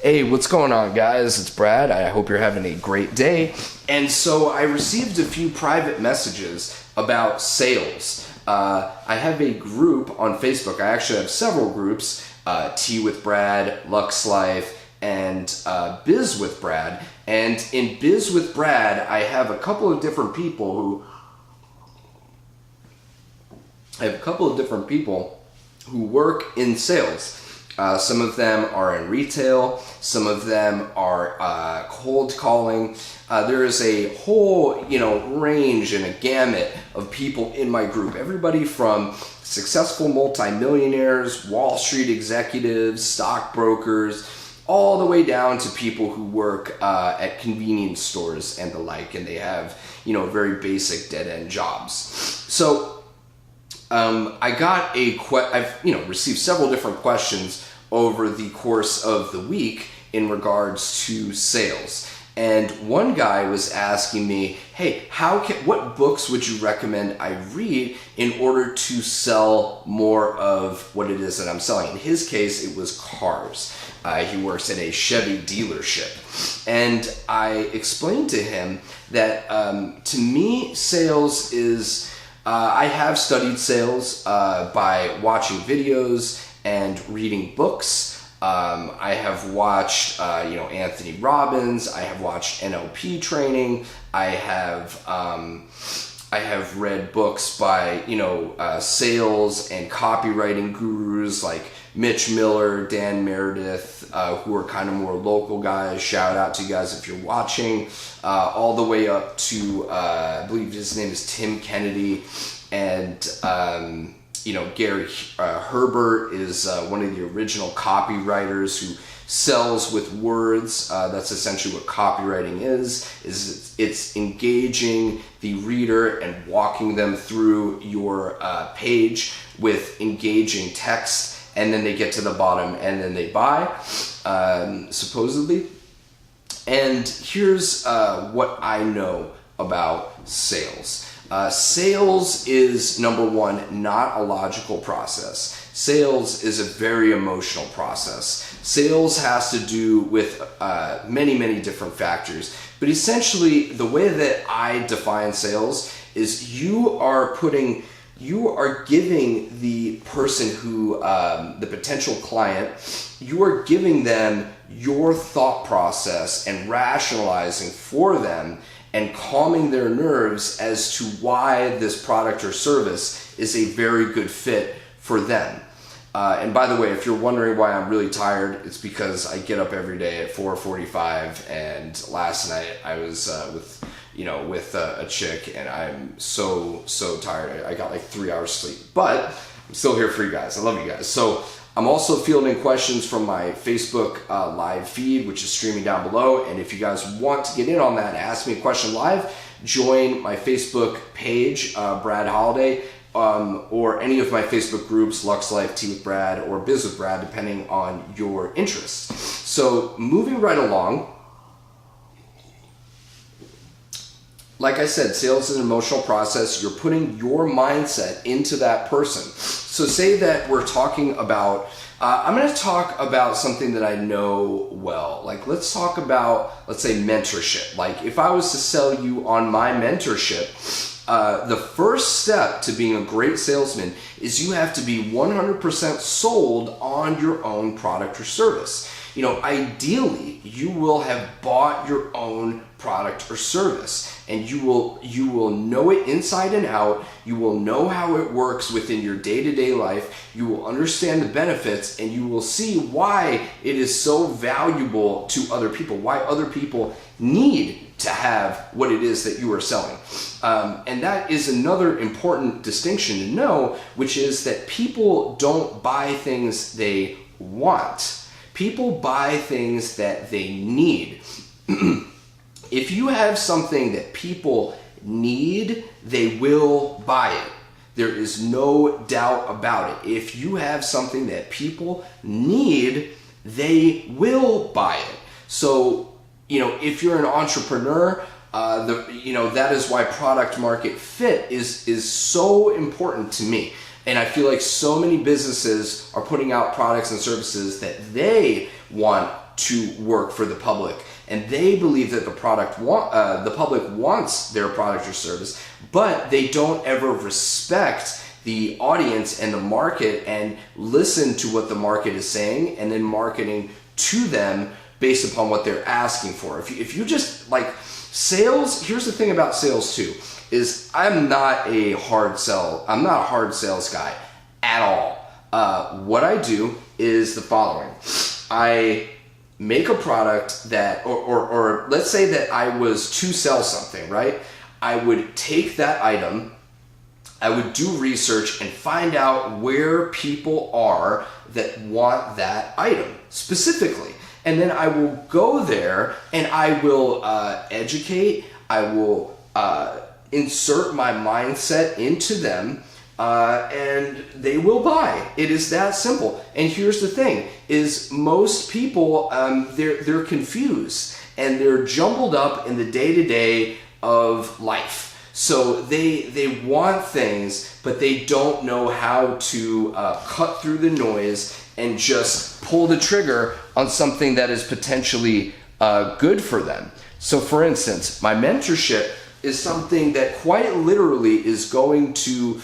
Hey, what's going on, guys? It's Brad. I hope you're having a great day. And so I received a few private messages about sales. I have a group on Facebook. I actually have several groups, Tea with Brad, Lux Life, and Biz with Brad. And in Biz with Brad, I have a couple of different people who work in sales. Some of them are in retail, some of them are cold calling. There is a whole, range and a gamut of people in my group. Everybody from successful multimillionaires, Wall Street executives, stockbrokers, all the way down to people who work at convenience stores and the like, and they have, very basic dead-end jobs. So I've received several different questions over the course of the week in regards to sales. And one guy was asking me, hey, what books would you recommend I read in order to sell more of what it is that I'm selling? In his case, it was cars. He works at a Chevy dealership. And I explained to him that to me, sales is... I have studied sales by watching videos and reading books. I have watched, Anthony Robbins. I have watched NLP training. I have read books by, sales and copywriting gurus like Mitch Miller, Dan Meredith, who are kind of more local guys. Shout out to you guys if you're watching. All the way up to, I believe his name is Tim Kennedy, and Gary Herbert is one of the original copywriters who sells with words. That's essentially what copywriting is it's engaging the reader and walking them through your page with engaging text, and then they get to the bottom and then they buy, supposedly. And here's what I know about sales. Sales is, number one, not a logical process. Sales is a very emotional process. Sales has to do with many, many different factors. But essentially, the way that I define sales is you are giving the person who, the potential client, you are giving them your thought process and rationalizing for them and calming their nerves as to why this product or service is a very good fit for them. And by the way, if you're wondering why I'm really tired, it's because I get up every day at 4:45, and last night I was with a chick, and I'm so tired. I got like 3 hours sleep, but I'm still here for you guys. I love you guys. So I'm also fielding questions from my Facebook live feed, which is streaming down below. And if you guys want to get in on that and ask me a question live, join my Facebook page, Brad Holiday, or any of my Facebook groups, Lux Life, Tea with Brad, or Biz with Brad, depending on your interests. So moving right along, like I said, sales is an emotional process. You're putting your mindset into that person. So say that we're talking about, I'm going to talk about something that I know well. Like let's talk about, let's say mentorship. Like if I was to sell you on my mentorship, the first step to being a great salesman is you have to be 100% sold on your own product or service. Ideally, you will have bought your own product or service, and you will know it inside and out. You will know how it works within your day-to-day life. You will understand the benefits, and you will see why it is so valuable to other people, why other people need to have what it is that you are selling. And that is another important distinction to know, which is that people don't buy things they want. People buy things that they need. If you have something that people need, they will buy it. There is no doubt about it. If you have something that people need, they will buy it. So, if you're an entrepreneur, that is why product market fit is so important to me. And I feel like so many businesses are putting out products and services that they want to work for the public, and they believe that the public wants their product or service, but they don't ever respect the audience and the market and listen to what the market is saying and then marketing to them based upon what they're asking for. If you just like sales, here's the thing about sales too, is I'm not a hard sales guy at all. What I do is the following. I make a product that, or let's say that I was to sell something, right? I would take that item, I would do research and find out where people are that want that item specifically. And then I will go there and I will educate, I will insert my mindset into them, and they will buy. It is that simple. And here's the thing, is most people, they're confused and they're jumbled up in the day-to-day of life. So they want things, but they don't know how to cut through the noise and just pull the trigger on something that is potentially good for them. So for instance, my mentorship is something that quite literally is going to,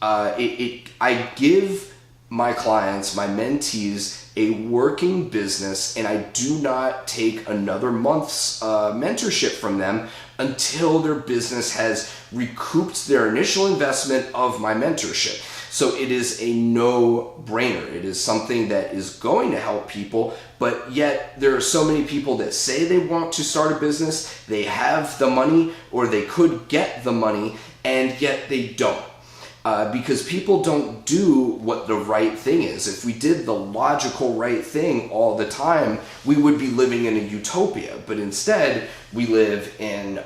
I give my clients, my mentees, a working business, and I do not take another month's mentorship from them until their business has recouped their initial investment of my mentorship. So it is a no-brainer. It is something that is going to help people, but yet there are so many people that say they want to start a business, they have the money, or they could get the money, and yet they don't. Because people don't do what the right thing is. If we did the logical right thing all the time, we would be living in a utopia. But instead, we live in,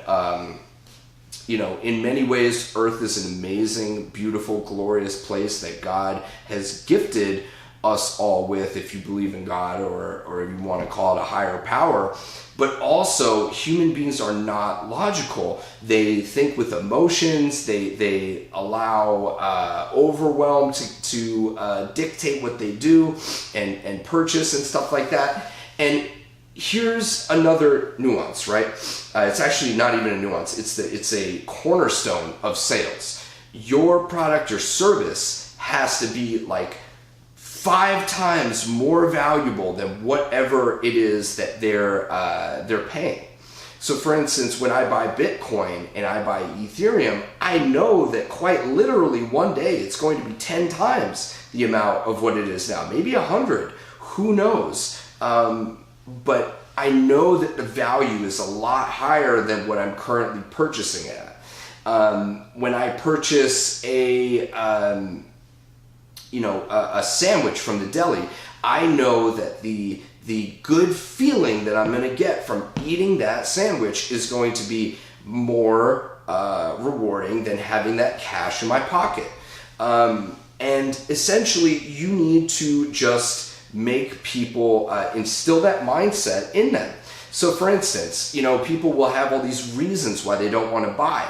in many ways, Earth is an amazing, beautiful, glorious place that God has gifted us all with, if you believe in God, or if you want to call it a higher power. But also, human beings are not logical. They think with emotions. They allow overwhelm to dictate what they do and purchase and stuff like that. And here's another nuance, right? It's actually not even a nuance. It's a cornerstone of sales. Your product or service has to be like 5 times more valuable than whatever it is that they're paying. So for instance, when I buy Bitcoin and I buy Ethereum, I know that quite literally one day it's going to be 10 times the amount of what it is now, maybe 100, who knows? But I know that the value is a lot higher than what I'm currently purchasing it at. When I purchase a sandwich from the deli, I know that the good feeling that I'm going to get from eating that sandwich is going to be more rewarding than having that cash in my pocket. And essentially, you need to just make people instill that mindset in them. So for instance, people will have all these reasons why they don't want to buy.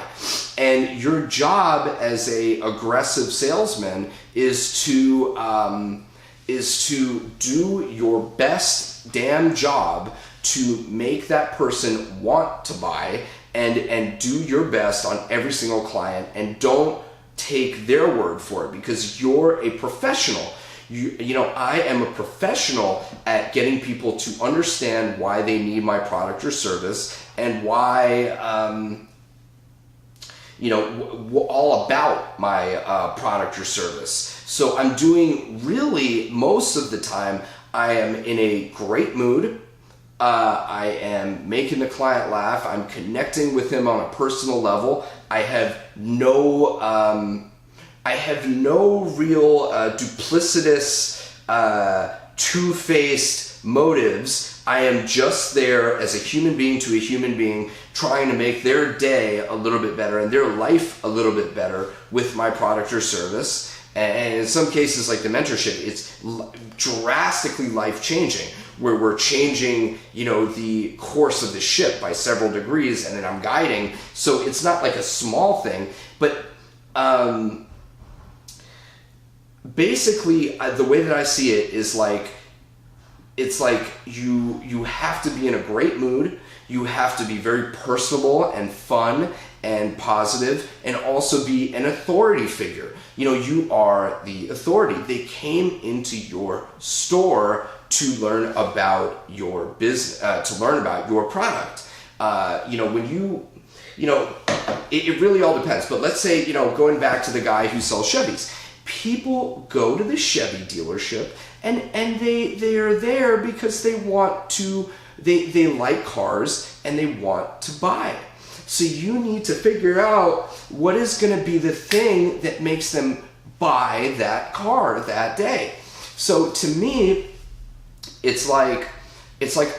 And your job as a aggressive salesman is to do your best damn job to make that person want to buy, and do your best on every single client, and don't take their word for it, because you're a professional. I am a professional at getting people to understand why they need my product or service, and why, all about my product or service. So I'm doing, really, most of the time, I am in a great mood. I am making the client laugh. I'm connecting with him on a personal level. I have no real duplicitous, two-faced motives. I am just there as a human being to a human being, trying to make their day a little bit better and their life a little bit better with my product or service. And in some cases, like the mentorship, it's drastically life-changing, where we're changing, the course of the ship by several degrees, and then I'm guiding. So it's not like a small thing, but basically, the way that I see it is like, it's like you have to be in a great mood. You have to be very personable and fun and positive, and also be an authority figure. You know, you are the authority. They came into your store to learn about your business, to learn about your product. You know, when you know, it really all depends. But let's say, you know, going back to the guy who sells Chevys, people go to the Chevy dealership and they are there because they want to, they like cars and they want to buy. So you need to figure out what is going to be the thing that makes them buy that car that day. So to me, it's like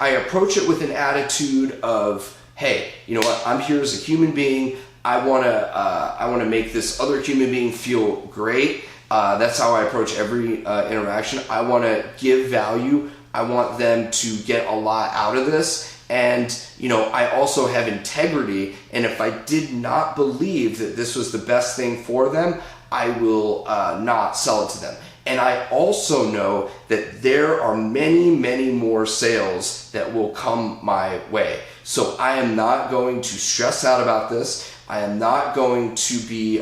I approach it with an attitude of, hey, you know what? I'm here as a human being. I wanna make this other human being feel great. That's how I approach every interaction. I want to give value. I want them to get a lot out of this. And, you know, I also have integrity. And if I did not believe that this was the best thing for them, I will not sell it to them. And I also know that there are many, many more sales that will come my way. So I am not going to stress out about this. I am not going to be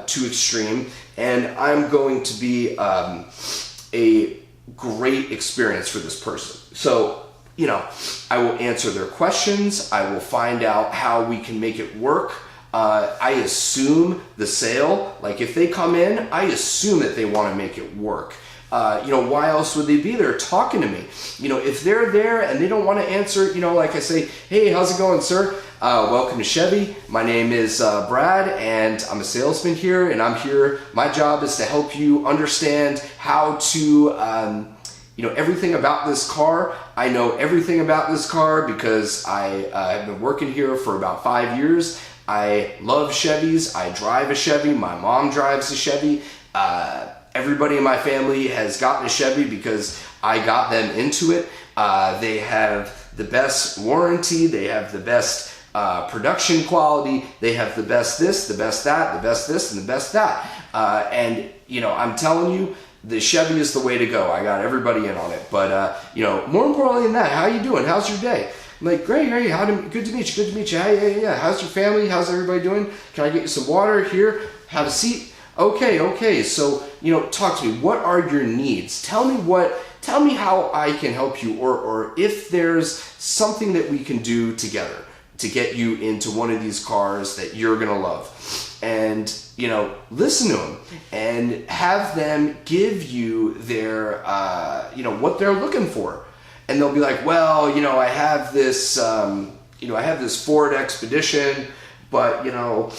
too extreme. And I'm going to be a great experience for this person. So, you know, I will answer their questions. I will find out how we can make it work. I assume the sale, like if they come in, I assume that they want to make it work. You know, why else would they be there talking to me? You know, if they're there and they don't want to answer, you know, like I say, hey, how's it going, sir? Welcome to Chevy. My name is Brad, and I'm a salesman here, and I'm here. My job is to help you understand how to, you know, everything about this car. I know everything about this car because I have been working here for about 5 years. I love Chevys. I drive a Chevy. My mom drives a Chevy. Everybody in my family has gotten a Chevy because I got them into it. They have the best warranty. They have the best production quality. They have the best this, the best that, the best this, and the best that. And, you know, I'm telling you, the Chevy is the way to go. I got everybody in on it. But, you know, more importantly than that, how you doing? How's your day? I'm like, great. Good to meet you. Good to meet you. Yeah. How's your family? How's everybody doing? Can I get you some water? Here, have a seat. Okay. So, you know, talk to me. What are your needs? Tell me how I can help you, or if there's something that we can do together to get you into one of these cars that you're going to love. And, you know, listen to them and have them give you their, you know, what they're looking for. And they'll be like, well, you know, I have this Ford Expedition, but, you know,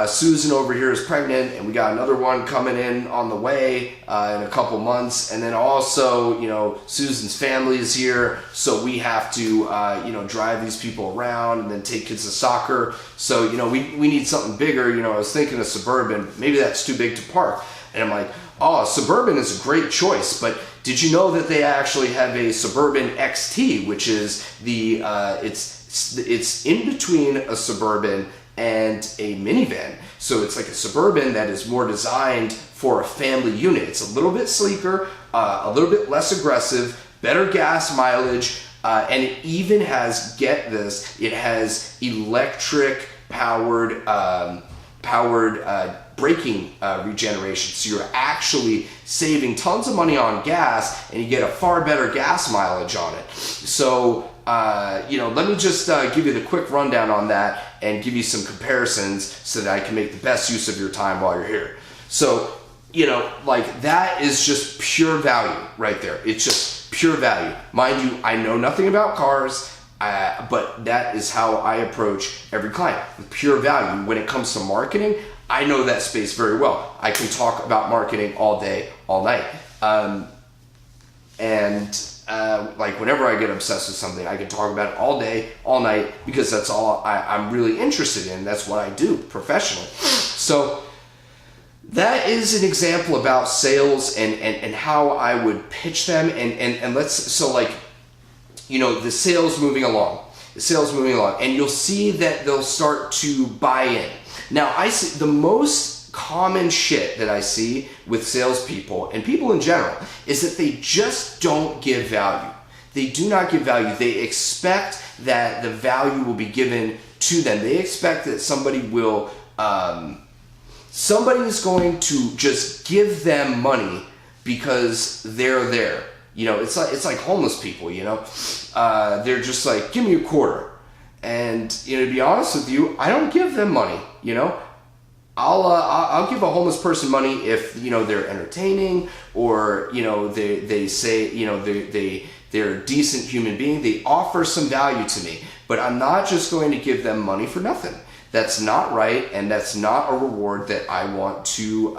Susan over here is pregnant, and we got another one coming in on the way in a couple months. And then also, you know, Susan's family is here, so we have to, you know, drive these people around and then take kids to soccer. So, you know, we need something bigger. You know, I was thinking a Suburban. Maybe that's too big to park. And I'm like, oh, Suburban is a great choice, but did you know that they actually have a Suburban XT, which is the, it's in between a Suburban and a minivan. So it's like a Suburban that is more designed for a family unit. It's a little bit sleeker, a little bit less aggressive, better gas mileage, and it even has, get this, it has electric powered braking regeneration. So you're actually saving tons of money on gas, and you get a far better gas mileage on it. So, you know, let me just give you the quick rundown on that and give you some comparisons so that I can make the best use of your time while you're here. So, you know, like that is just pure value right there. It's just pure value. Mind you, I know nothing about cars, but that is how I approach every client, with pure value. When it comes to marketing, I know that space very well. I can talk about marketing all day, all night. Like whenever I get obsessed with something, I can talk about it all day, all night, because that's all I'm really interested in. That's what I do professionally. So that is an example about sales and how I would pitch them. And so like, you know, the sales moving along, and you'll see that they'll start to buy in. Now, I see the most common shit that I see with salespeople and people in general is that they just don't give value. They do not give value. They expect that the value will be given to them. They expect that somebody will, somebody's going to just give them money because they're there. You know, it's like homeless people, you know. They're just like, give me a quarter. And, you know, to be honest with you, I don't give them money, you know. I'll give a homeless person money if, you know, they're entertaining, or, you know, they say, you know, they're a decent human being. They offer some value to me, but I'm not just going to give them money for nothing. That's not right, and that's not a reward that I want to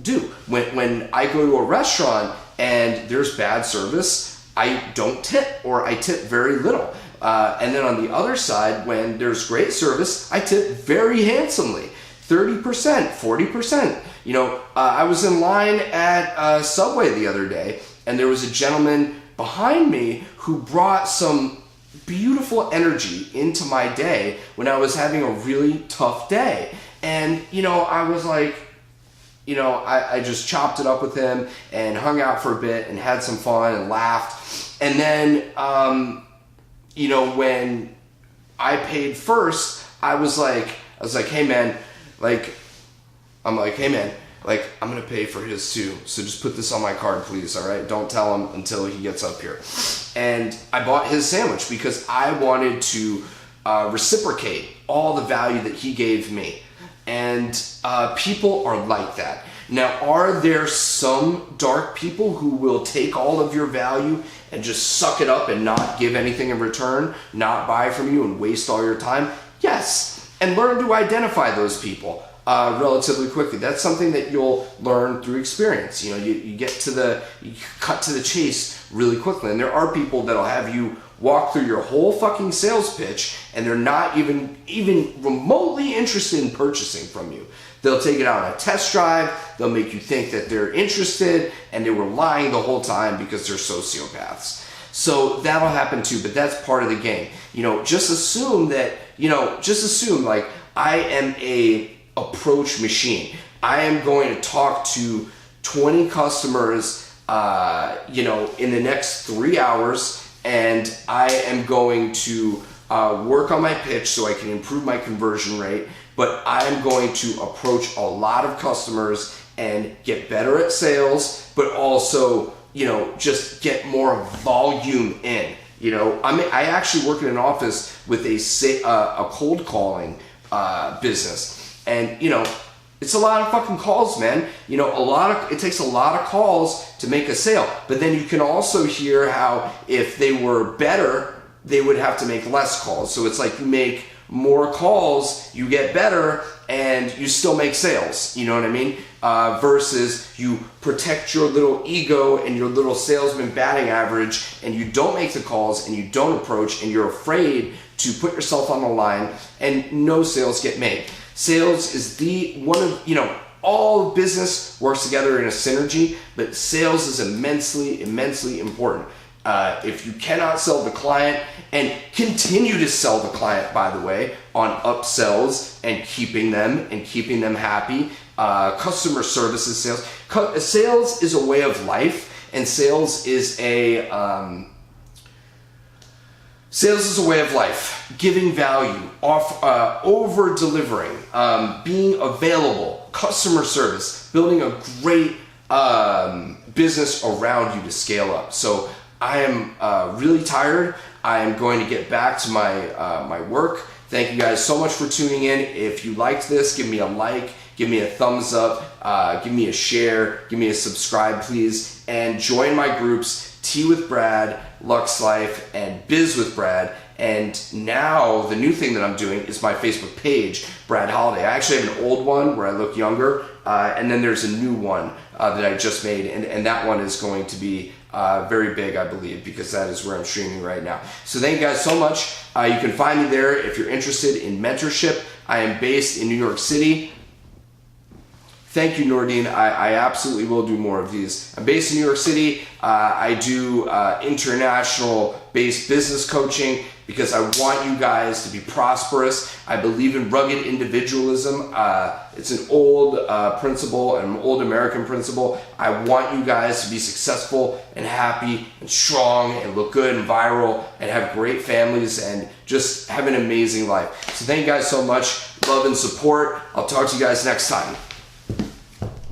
do. When I go to a restaurant and there's bad service, I don't tip, or I tip very little. And then on the other side, when there's great service, I tip very handsomely. 30%, 40%. You know, I was in line at Subway the other day, and there was a gentleman behind me who brought some beautiful energy into my day when I was having a really tough day. And, you know, I was like, you know, I just chopped it up with him and hung out for a bit and had some fun and laughed. And then, you know, when I paid first, I was like, hey man, I'm gonna pay for his too, so just put this on my card, please, all right? Don't tell him until he gets up here. And I bought his sandwich because I wanted to reciprocate all the value that he gave me. And people are like that. Now, are there some dark people who will take all of your value and just suck it up and not give anything in return, not buy from you and waste all your time? Yes. And learn to identify those people relatively quickly. That's something that you'll learn through experience. You know, you cut to the chase really quickly. And there are people that'll have you walk through your whole fucking sales pitch, and they're not even remotely interested in purchasing from you. They'll take it out on a test drive. They'll make you think that they're interested, and they were lying the whole time because they're sociopaths. So that'll happen too, but that's part of the game. You know, just assume like I am a approach machine. I am going to talk to 20 customers, you know, in the next 3 hours, and I am going to work on my pitch so I can improve my conversion rate, but I'm going to approach a lot of customers and get better at sales, but also, you know, just get more volume in. You know, I actually work in an office with a cold calling business, and you know, it's a lot of fucking calls, man. You know, it takes a lot of calls to make a sale. But then you can also hear how if they were better, they would have to make less calls. So it's like you make more calls, you get better, and you still make sales. You know what I mean? Versus you protect your little ego and your little salesman batting average, and you don't make the calls and you don't approach, and you're afraid to put yourself on the line, and no sales get made. Sales is all business works together in a synergy, but sales is immensely, immensely important. If you cannot sell the client and continue to sell the client, by the way, on upsells and keeping them happy, customer services, sales is a way of life, and sales is a way of life. Giving value, over delivering, being available, customer service, building a great business around you to scale up. So I am really tired. I am going to get back to my work. Thank you guys so much for tuning in. If you liked this, give me a like, give me a thumbs up, give me a share, give me a subscribe, please, and join my groups, Tea with Brad, Lux Life, and Biz with Brad. And now the new thing that I'm doing is my Facebook page, Brad Holiday. I actually have an old one where I look younger, and then there's a new one that I just made, and that one is going to be very big, I believe, because that is where I'm streaming right now. So thank you guys so much. You can find me there if you're interested in mentorship. I am based in New York City. Thank you, Nordine. I absolutely will do more of these. I'm based in New York City. I do international-based business coaching because I want you guys to be prosperous. I believe in rugged individualism. It's an old principle, an old American principle. I want you guys to be successful and happy and strong and look good and viral and have great families and just have an amazing life. So thank you guys so much. Love and support. I'll talk to you guys next time.